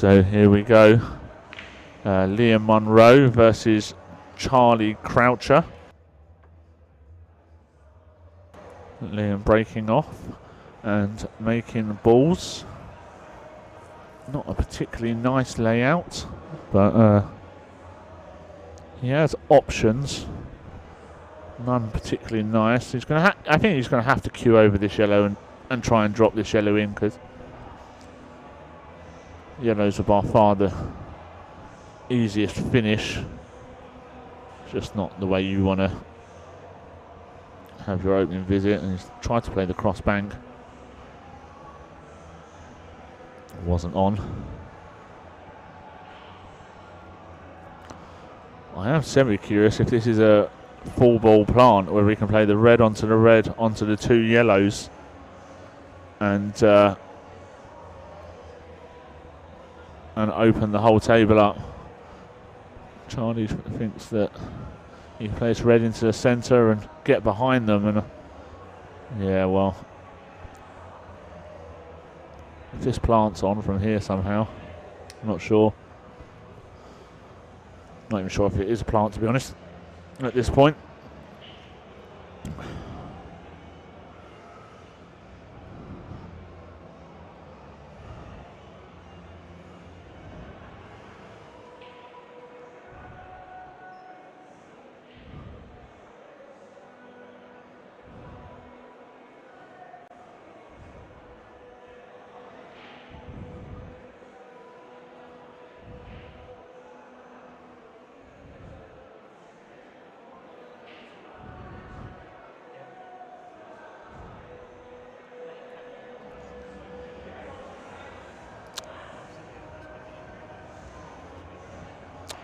So here we go. Liam Munro versus Charlie Croucher. Liam breaking off and making balls. Not a particularly nice layout, but he has options. None particularly nice. He's going to. I think he's going to have to queue over this yellow and try and drop this yellow in, because yellows are by far the easiest finish. Just not the way you want to have your opening visit. And he's tried to play the cross bank. Wasn't on. I am semi-curious if this is a full ball plant where we can play the red onto the two yellows and open the whole table up. Charlie thinks that he plays red into the centre and get behind them, and yeah, well, if this plant's on from here somehow, I'm not sure. Not even sure if it is a plant, to be honest, at this point.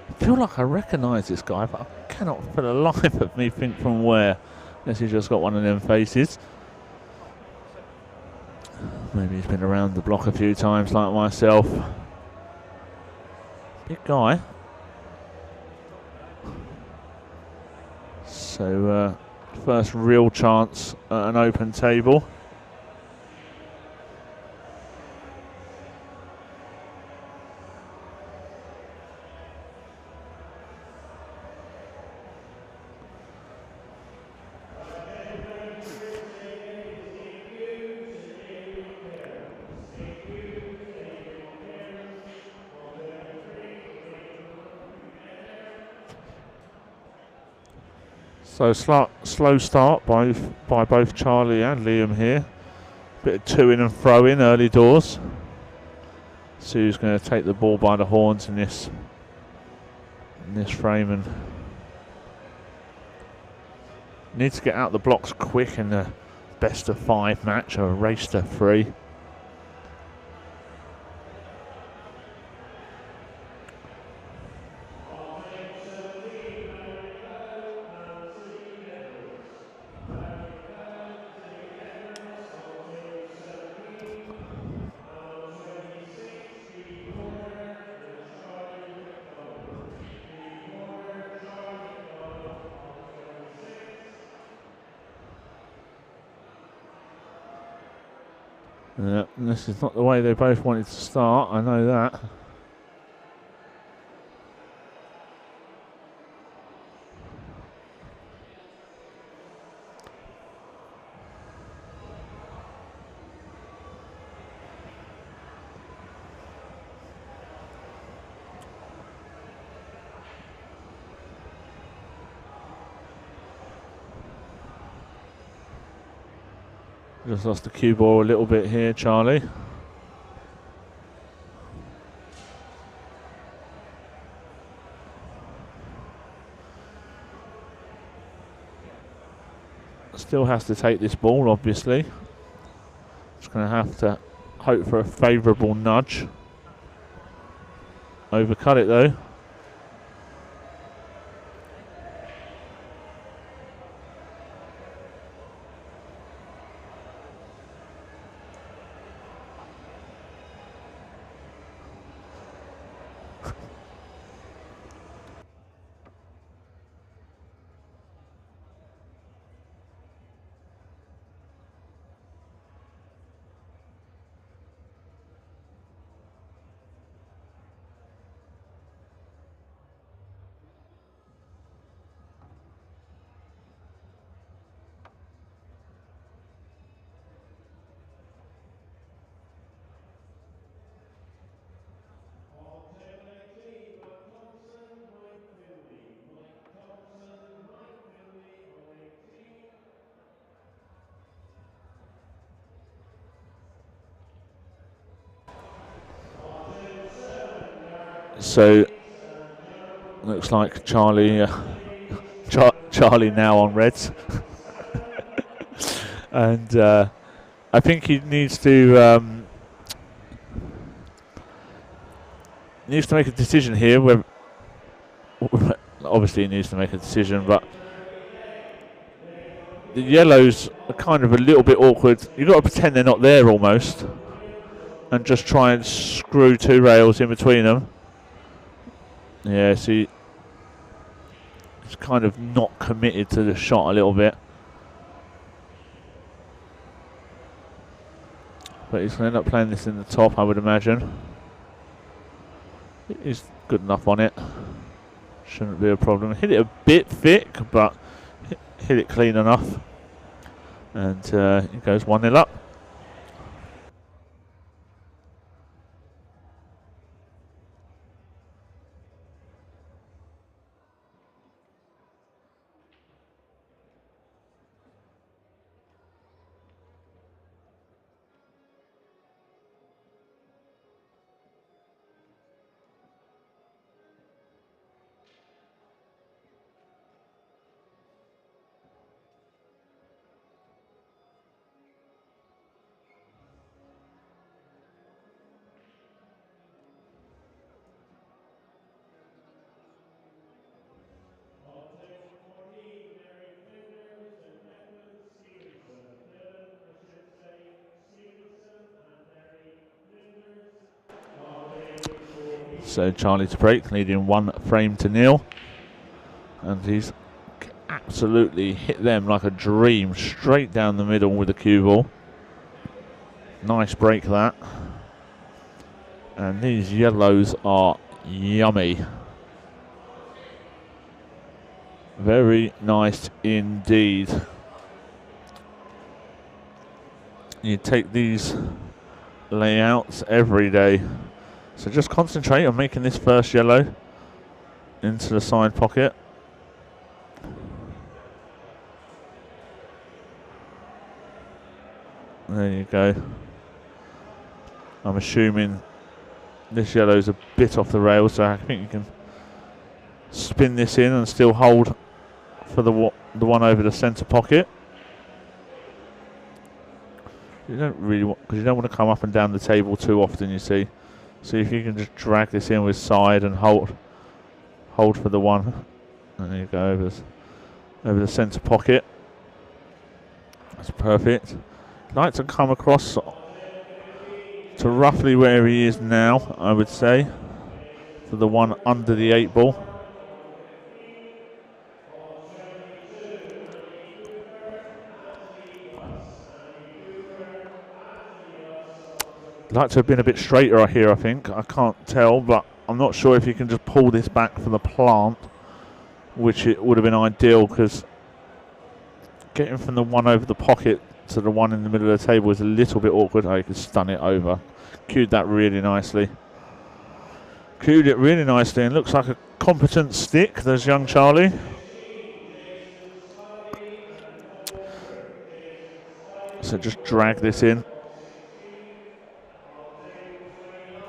I feel like I recognise this guy, but I cannot for the life of me think from where. Unless he's just got one of them faces. Maybe he's been around the block a few times like myself. Big guy. So first real chance at an open table. So slow start by both Charlie and Liam here. Bit of to in and throw in early doors. See who's going to take the ball by the horns in this frame, and need to get out the blocks quick in the best of 5 match, or a race to 3. This is not the way they both wanted to start, I know that. Just lost the cue ball a little bit here, Charlie. Still has to take this ball, obviously. Just going to have to hope for a favourable nudge. Overcut it though. So looks like Charlie Charlie now on reds. And I think he needs to make a decision here. Where obviously he needs to make a decision, but the yellows are kind of a little bit awkward. You've got to pretend they're not there almost, and just try and screw two rails in between them. Yeah, see, he's kind of not committed to the shot a little bit. But he's going to end up playing this in the top, I would imagine. He's good enough on it. Shouldn't be a problem. Hit it a bit thick, but hit it clean enough. And it goes 1-0 up. So Charlie to break, leading 1-0, and he's absolutely hit them like a dream, straight down the middle with the cue ball. Nice break that. And these yellows are yummy. Very nice indeed. You take these layouts every day. So just concentrate on making this first yellow into the side pocket. There you go. I'm assuming this yellow's a bit off the rails, so I think you can spin this in and still hold for the one over the centre pocket. You don't really want, because you don't want to come up and down the table too often, you see. See if you can just drag this in with side and hold for the one. And there you go, over the centre pocket. That's perfect. Like to come across to roughly where he is now, I would say, for the one under the 8 ball. Like to have been a bit straighter here, I think. I can't tell, but I'm not sure if you can just pull this back for the plant, which it would have been ideal, because getting from the one over the pocket to the one in the middle of the table is a little bit awkward. Oh, you can stun it over. Cued that really nicely. Cued it really nicely, and looks like a competent stick, there's young Charlie. So just drag this in.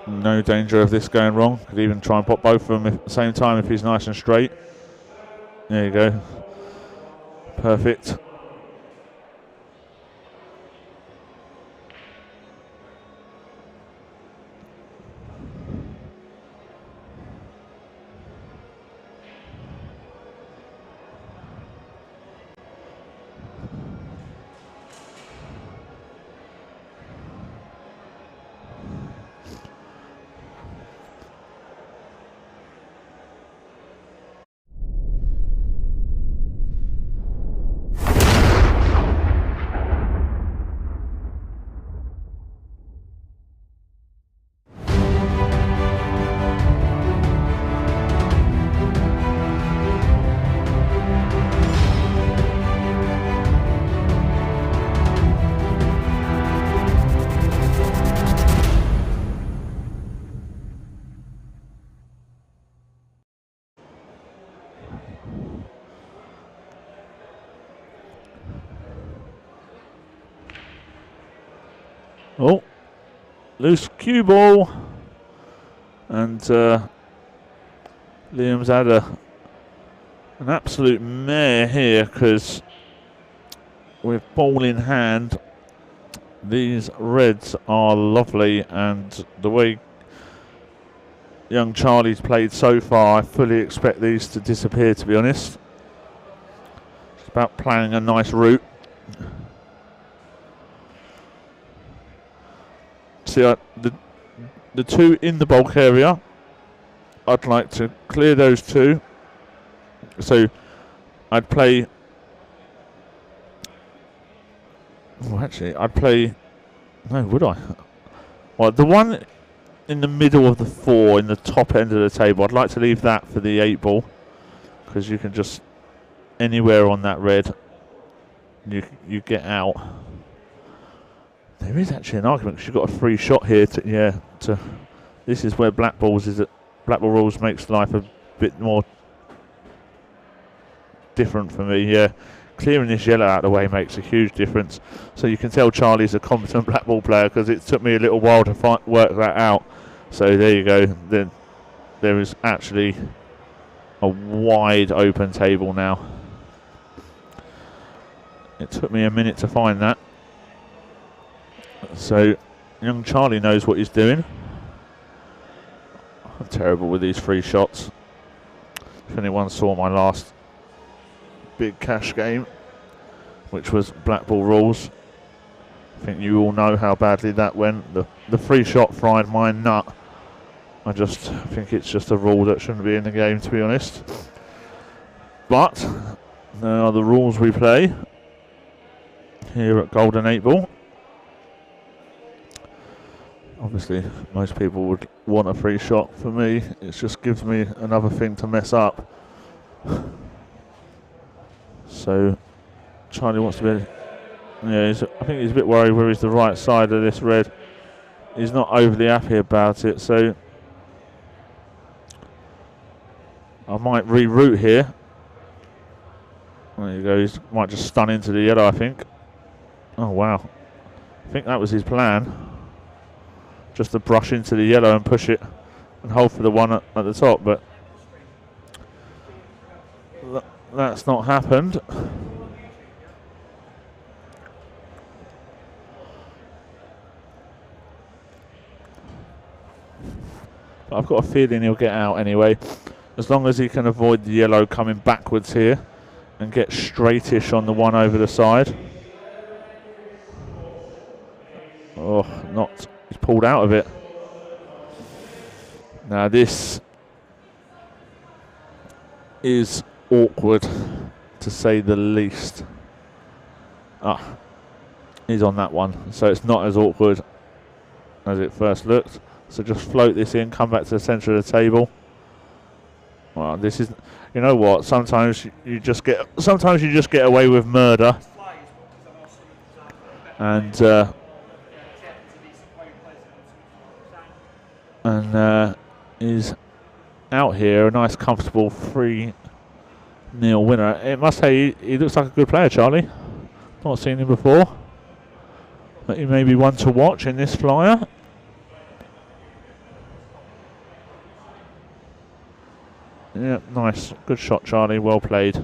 No danger of this going wrong. Could even try and pop both of them at the same time if he's nice and straight. There you go. Perfect. Oh, loose cue ball, and Liam's had an absolute mare here because with ball in hand, these reds are lovely, and the way young Charlie's played so far, I fully expect these to disappear, to be honest. It's about planning a nice route. See, the two in the bulk area, I'd like to clear those two. So I'd play... Oh, actually, I'd play... No, would I? Well, the one in the middle of the 4, in the top end of the table, I'd like to leave that for the 8 ball, because you can just... Anywhere on that red, you get out. There is actually an argument because you've got a free shot here. This is where Blackpool rules makes life a bit more different for me. Yeah, clearing this yellow out of the way makes a huge difference. So you can tell Charlie's a competent Blackpool player because it took me a little while to work that out. So there you go. Then there is actually a wide open table now. It took me a minute to find that. So young Charlie knows what he's doing. I'm terrible with these free shots. If anyone saw my last big cash game, which was Blackpool rules, I think you all know how badly that went. The free shot fried my nut. I just think it's just a rule that shouldn't be in the game, to be honest. But there are the rules we play here at Golden 8 Ball. Obviously, most people would want a free shot. For me, it just gives me another thing to mess up. So, Charlie wants to be... Yeah, I think he's a bit worried where he's the right side of this red. He's not overly happy about it, so... I might reroute here. There you go, he might just stun into the yellow, I think. Oh, wow. I think that was his plan. Just to brush into the yellow and push it and hold for the one at the top, but that's not happened. But I've got a feeling he'll get out anyway, as long as he can avoid the yellow coming backwards here and get straightish on the one over the side. Oh, not... He's pulled out of it. Now this is awkward, to say the least. Ah, he's on that one, so it's not as awkward as it first looked. So just float this in, come back to the centre of the table. Well, this is, you know what? Sometimes you just get away with murder, and is out here, a nice comfortable 3-0 winner. It must say he looks like a good player, Charlie. Not seen him before, but he may be one to watch in this flyer. Yeah, nice, good shot, Charlie, well played.